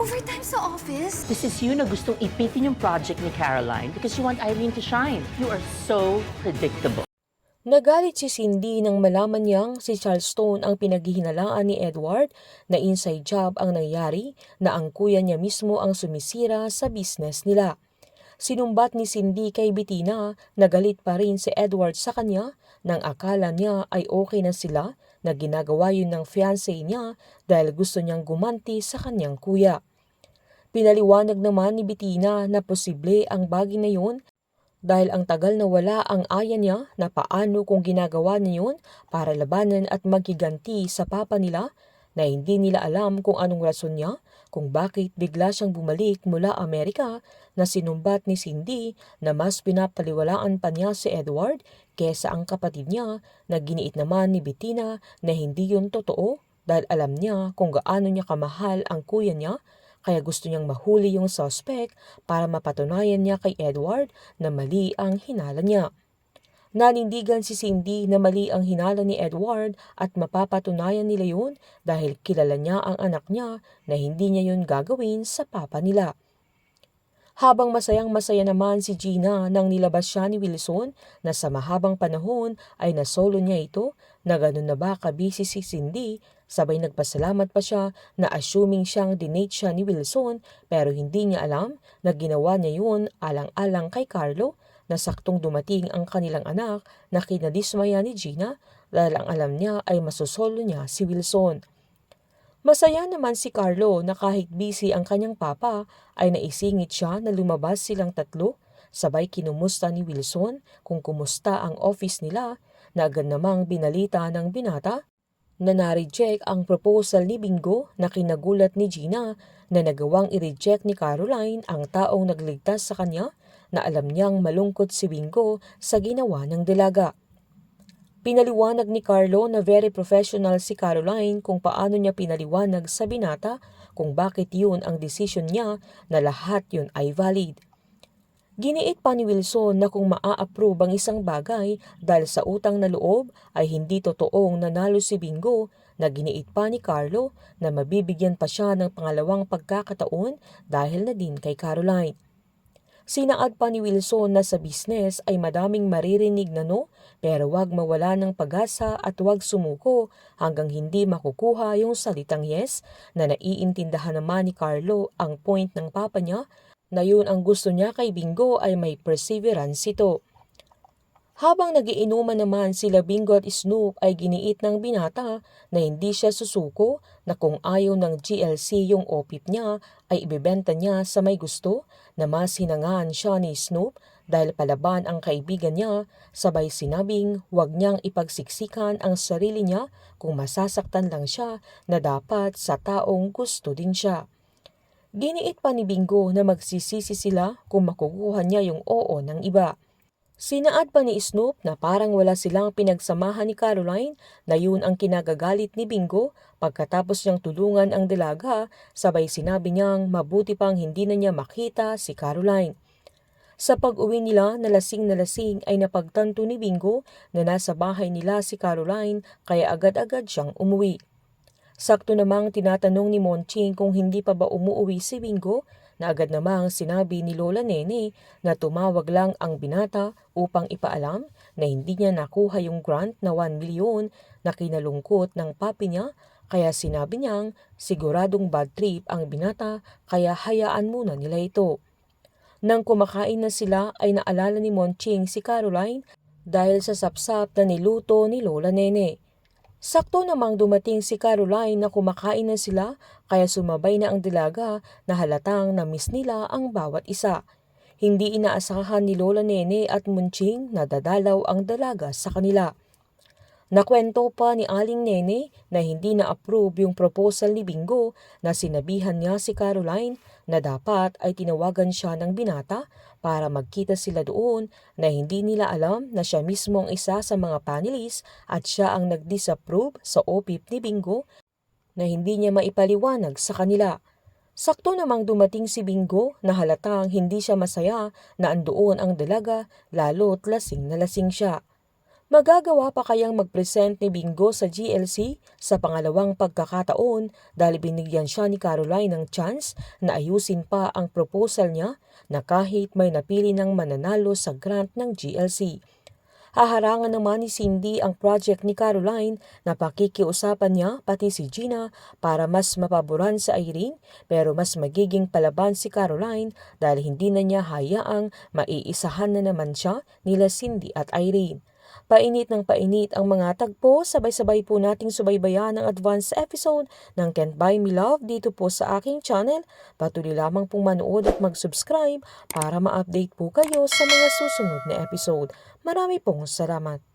Overtime sa office? This is you na gustong ipitin yung project ni Caroline because you want Irene to shine. You are so predictable. Nagalit si Cindy nang malaman niyang si Charles Stone ang pinaghihinalaan ni Edward na inside job ang nangyari na ang kuya niya mismo ang sumisira sa business nila. Sinumbat ni Cindy kay Bettina na galit pa rin si Edward sa kanya nang akala niya ay okay na sila na ginagawa yun ng fiancé niya dahil gusto niyang gumanti sa kanyang kuya. Pinaliwanag naman ni Bettina na posible ang bagay na yun dahil ang tagal na wala ang aya niya na paano kung ginagawa niya yun para labanan at maghiganti sa papa nila na hindi nila alam kung anong rason niya kung bakit bigla siyang bumalik mula Amerika na sinumbat ni Cindy na mas pinapaliwalaan pa niya si Edward kesa ang kapatid niya na giniit naman ni Bettina na hindi yun totoo dahil alam niya kung gaano niya kamahal ang kuya niya. Kaya gusto niyang mahuli yung suspect para mapatunayan niya kay Edward na mali ang hinala niya. Nanindigan si Cindy na mali ang hinala ni Edward at mapapatunayan nila yun dahil kilala niya ang anak niya na hindi niya yun gagawin sa papa nila. Habang masayang-masaya naman si Gina nang nilabas siya ni Wilson na sa mahabang panahon ay nasolo niya ito na ganun na ba kabisi si Cindy. Sabay nagpasalamat pa siya na assuming siyang dinate siya ni Wilson pero hindi niya alam na ginawa niya yun alang-alang kay Carlo na saktong dumating ang kanilang anak na kinadismaya ni Gina dahil ang alam niya ay masusolo niya si Wilson. Masaya naman si Carlo na kahit busy ang kanyang papa ay naisingit siya na lumabas silang tatlo sabay kinumusta ni Wilson kung kumusta ang office nila na agad namang binalita ng binata na na-reject ang proposal ni Bingo na kinagulat ni Gina na nagawang i-reject ni Caroline ang taong nagligtas sa kanya na alam niyang malungkot si Bingo sa ginawa ng dalaga. Pinaliwanag ni Carlo na very professional si Caroline kung paano niya pinaliwanag sa binata kung bakit yun ang desisyon niya na lahat yun ay valid. Giniit pa ni Wilson na kung maa-approve ang isang bagay dahil sa utang na loob ay hindi totoong nanalo si Bingo na giniit pa ni Carlo na mabibigyan pa siya ng pangalawang pagkakataon dahil na din kay Caroline. Sinaad pa ni Wilson na sa business ay madaming maririnig na no pero wag mawala ng pag-asa at wag sumuko hanggang hindi makukuha yung salitang yes na naiintindahan naman ni Carlo ang point ng papa niya na yun ang gusto niya kay Bingo ay may perseverance ito. Habang nagiinuman naman sila Bingo at Snoop ay giniit ng binata na hindi siya susuko na kung ayaw ng GLC yung OPIP niya ay ibebenta niya sa may gusto na mas hinangaan siya ni Snoop dahil palaban ang kaibigan niya sabay sinabing huwag niyang ipagsiksikan ang sarili niya kung masasaktan lang siya na dapat sa taong gusto din siya. Giniit pa ni Bingo na magsisisi sila kung makukuha niya yung oo ng iba. Sinaad pa ni Snoop na parang wala silang pinagsamahan ni Caroline na yun ang kinagagalit ni Bingo pagkatapos niyang tulungan ang dalaga sabay sinabi niyang mabuti pang hindi na niya makita si Caroline. Sa pag-uwi nila na lasing ay napagtanto ni Bingo na nasa bahay nila si Caroline kaya agad-agad siyang umuwi. Sakto namang tinatanong ni Monching kung hindi pa ba umuwi si Bingo na agad namang sinabi ni Lola Nene na tumawag lang ang binata upang ipaalam na hindi niya nakuha yung grant na 1 milyon na kinalungkot ng papi niya kaya sinabi niyang siguradong bad trip ang binata kaya hayaan muna nila ito. Nang kumakain na sila ay naalala ni Monching si Caroline dahil sa sapsap na niluto ni Lola Nene. Sakto namang dumating si Caroline na kumakain na sila kaya sumabay na ang dalaga na halatang na-miss nila ang bawat isa. Hindi inaasahan ni Lola Nene at Munching na dadalaw ang dalaga sa kanila. Nakwento pa ni Aling Nene na hindi na-approve yung proposal ni Bingo na sinabihan niya si Caroline na dapat ay tinawagan siya ng binata para magkita sila doon na hindi nila alam na siya mismo ang isa sa mga panelists at siya ang nag-disapprove sa OPIP ni Bingo na hindi niya maipaliwanag sa kanila. Sakto namang dumating si Bingo na halatang hindi siya masaya na andoon ang dalaga lalo't lasing na lasing siya. Magagawa pa kayang mag-present ni Bingo sa GLC sa pangalawang pagkakataon dahil binigyan siya ni Caroline ng chance na ayusin pa ang proposal niya na kahit may napili ng mananalo sa grant ng GLC. Haharangan naman ni Cindy ang project ni Caroline na pakikiusapan niya pati si Gina para mas mapaboran sa Irene, pero mas magiging palaban si Caroline dahil hindi na niya hayaang maiisahan na naman siya nila Cindy at Irene. Painit ng painit ang mga tagpo, sabay-sabay po nating subaybayan ang advance episode ng Can't Buy Me Love dito po sa aking channel. Patuloy lamang pong manood at mag-subscribe para ma-update po kayo sa mga susunod na episode. Marami pong salamat.